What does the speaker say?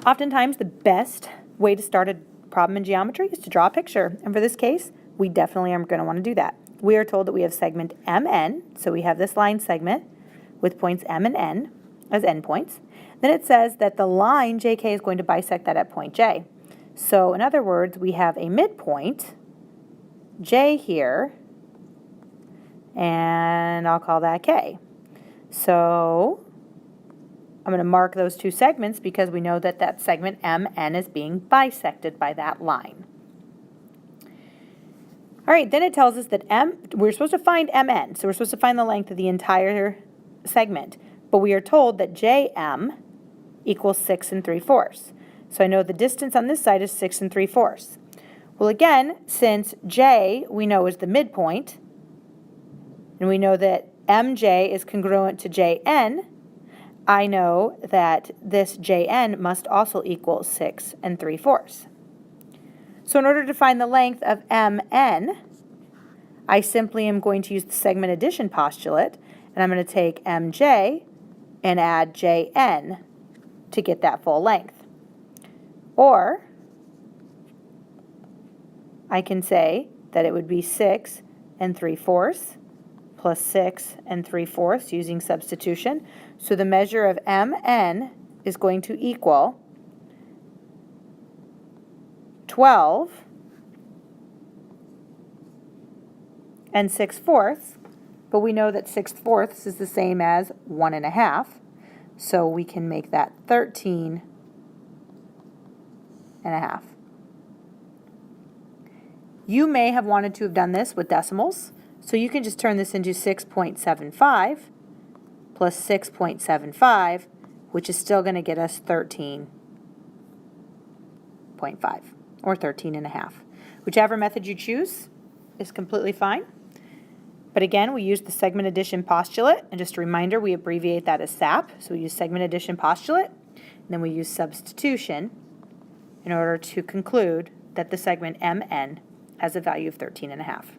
Oftentimes, the best way to start a problem in geometry is to draw a picture. And for this case, we definitely are going to want to do that. We are told that we have segment MN, so we have this line segment with points M and N as endpoints. Then it says that the line JK is going to bisect that at point J. So in other words, we have a midpoint, J here, and I'll call that K. So I'm going to mark those two segments because we know that that segment MN is being bisected by that line. All right, then it tells us that we're supposed to find MN, so we're supposed to find the length of the entire segment, but we are told that JM equals 6 3/4. So I know the distance on this side is 6 3/4. Well, again, since J we know is the midpoint, and we know that MJ is congruent to JN, I know that this JN must also equal 6 3/4. So in order to find the length of MN, I simply am going to use the segment addition postulate, and I'm going to take MJ and add JN to get that full length. Or I can say that it would be 6 3/4 plus 6 3/4 using substitution. So the measure of MN is going to equal 12 6/4, but we know that 6/4 is the same as 1 1/2, so we can make that 13 1/2. You may have wanted to have done this with decimals, so you can just turn this into 6.75 plus 6.75, which is still going to get us 13.5 or 13 1/2. Whichever method you choose is completely fine. But again, we use the segment addition postulate, and just a reminder, we abbreviate that as SAP. So we use segment addition postulate, and then we use substitution in order to conclude that the segment MN has a value of 13 1/2.